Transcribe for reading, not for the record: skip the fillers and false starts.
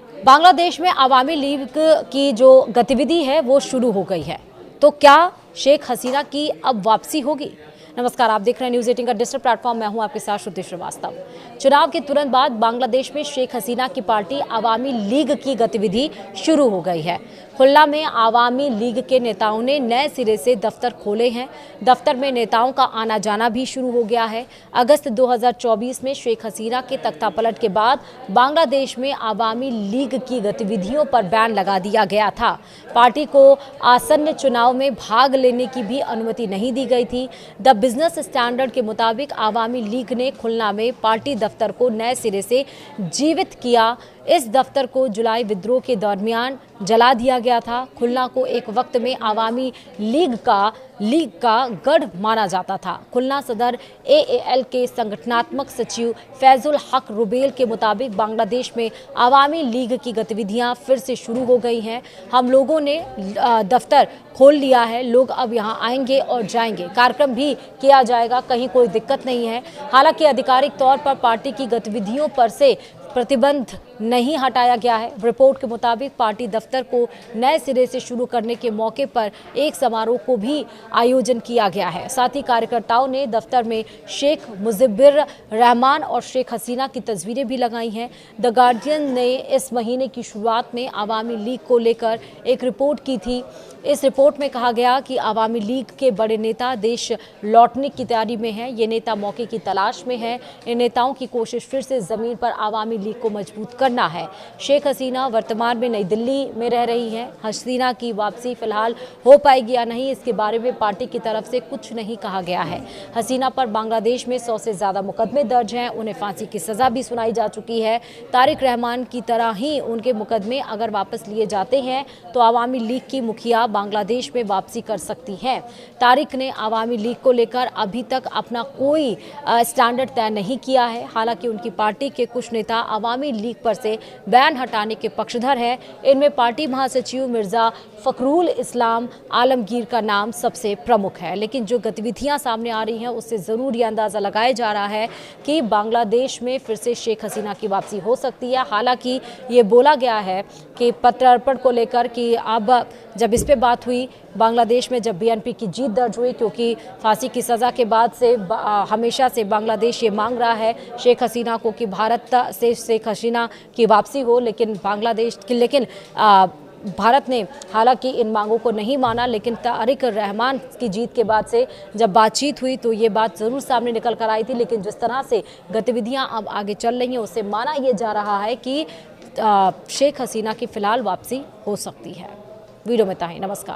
बांग्लादेश में अवामी लीग की जो गतिविधि है वो शुरू हो गई है, तो क्या शेख हसीना की अब वापसी होगी? नमस्कार, आप देख रहे हैं न्यूज़ 18 का डिजिटल प्लेटफॉर्म। मैं हूं आपके साथ श्रुति श्रीवास्तव। चुनाव के तुरंत बाद बांग्लादेश में शेख हसीना की पार्टी अवामी लीग की गतिविधि शुरू हो गई है। खुल्ना में अवामी लीग के नेताओं ने नए सिरे से दफ्तर खोले हैं। दफ्तर में नेताओं का आना जाना भी शुरू हो गया है। अगस्त 2024 में शेख हसीना के तख्तापलट के बाद बांग्लादेश में अवामी लीग की गतिविधियों पर बैन लगा दिया गया था। पार्टी को आसन्न चुनाव में भाग लेने की भी अनुमति नहीं दी गई थी। द बिजनेस स्टैंडर्ड के मुताबिक अवामी लीग ने खुलना में पार्टी दफ्तर को नए सिरे से जीवित किया। इस दफ्तर को जुलाई विद्रोह के दरमियान जला दिया गया था। खुलना को एक वक्त में अवामी लीग का गढ़ माना जाता था। खुलना सदर एएल के संगठनात्मक सचिव फैजुल हक रुबेल के मुताबिक बांग्लादेश में अवामी लीग की गतिविधियां फिर से शुरू हो गई हैं। हम लोगों ने दफ्तर खोल लिया है, लोग अब यहां आएंगे और जाएंगे, कार्यक्रम भी किया जाएगा, कहीं कोई दिक्कत नहीं है। हालांकि आधिकारिक तौर पर पार्टी की गतिविधियों पर से प्रतिबंध नहीं हटाया गया है। रिपोर्ट के मुताबिक पार्टी दफ्तर को नए सिरे से शुरू करने के मौके पर एक समारोह को भी आयोजन किया गया है। साथ ही कार्यकर्ताओं ने दफ्तर में शेख मुजिबुर रहमान और शेख हसीना की तस्वीरें भी लगाई हैं। द गार्डियन ने इस महीने की शुरुआत में अवामी लीग को लेकर एक रिपोर्ट की थी। इस रिपोर्ट में कहा गया कि अवामी लीग के बड़े नेता देश लौटने की तैयारी में हैं। ये नेता मौके की तलाश में हैं। इन नेताओं की कोशिश फिर से जमीन पर अवामी लीग को मजबूत करना है। शेख हसीना वर्तमान में नई दिल्ली में रह रही हैं। हसीना की वापसी फिलहाल हो पाएगी या नहीं, इसके बारे में पार्टी की तरफ से कुछ नहीं कहा गया है। हसीना पर बांग्लादेश में 100 से ज्यादा मुकदमे दर्ज हैं। उन्हें फांसी की सजा भी सुनाई जा चुकी है। तारिक रहमान की तरह ही उनके मुकदमे अगर वापस लिए जाते हैं तो अवामी लीग की मुखिया बांग्लादेश में वापसी कर सकती हैं। तारिक ने अवामी लीग को लेकर अभी तक अपना कोई स्टैंडर्ड तय नहीं किया है। हालांकि उनकी पार्टी के कुछ नेता अवामी लीग पर से बैन हटाने के पक्षधर हैं। इनमें पार्टी महासचिव मिर्जा फखरुल इस्लाम आलमगीर का नाम सबसे प्रमुख है। लेकिन जो गतिविधियां सामने आ रही हैं उससे जरूर यह अंदाजा लगाया जा रहा है कि बांग्लादेश में फिर से शेख हसीना की वापसी हो सकती है। हालांकि ये बोला गया है कि प्रत्यर्पण को लेकर कि अब जब इस पे बात हुई बांग्लादेश में, जब बीएनपी की जीत दर्ज हुई, क्योंकि फांसी की सज़ा के बाद से हमेशा से बांग्लादेश ये मांग रहा है शेख हसीना को कि भारत से शेख हसीना की वापसी हो, लेकिन भारत ने हालांकि इन मांगों को नहीं माना। लेकिन तारिक रहमान की जीत के बाद से जब बातचीत हुई तो ये बात ज़रूर सामने निकल कर आई थी। लेकिन जिस तरह से गतिविधियां अब आगे चल रही हैं उससे माना यह जा रहा है कि शेख हसीना की फ़िलहाल वापसी हो सकती है। वीडियो में इतना ही। नमस्कार।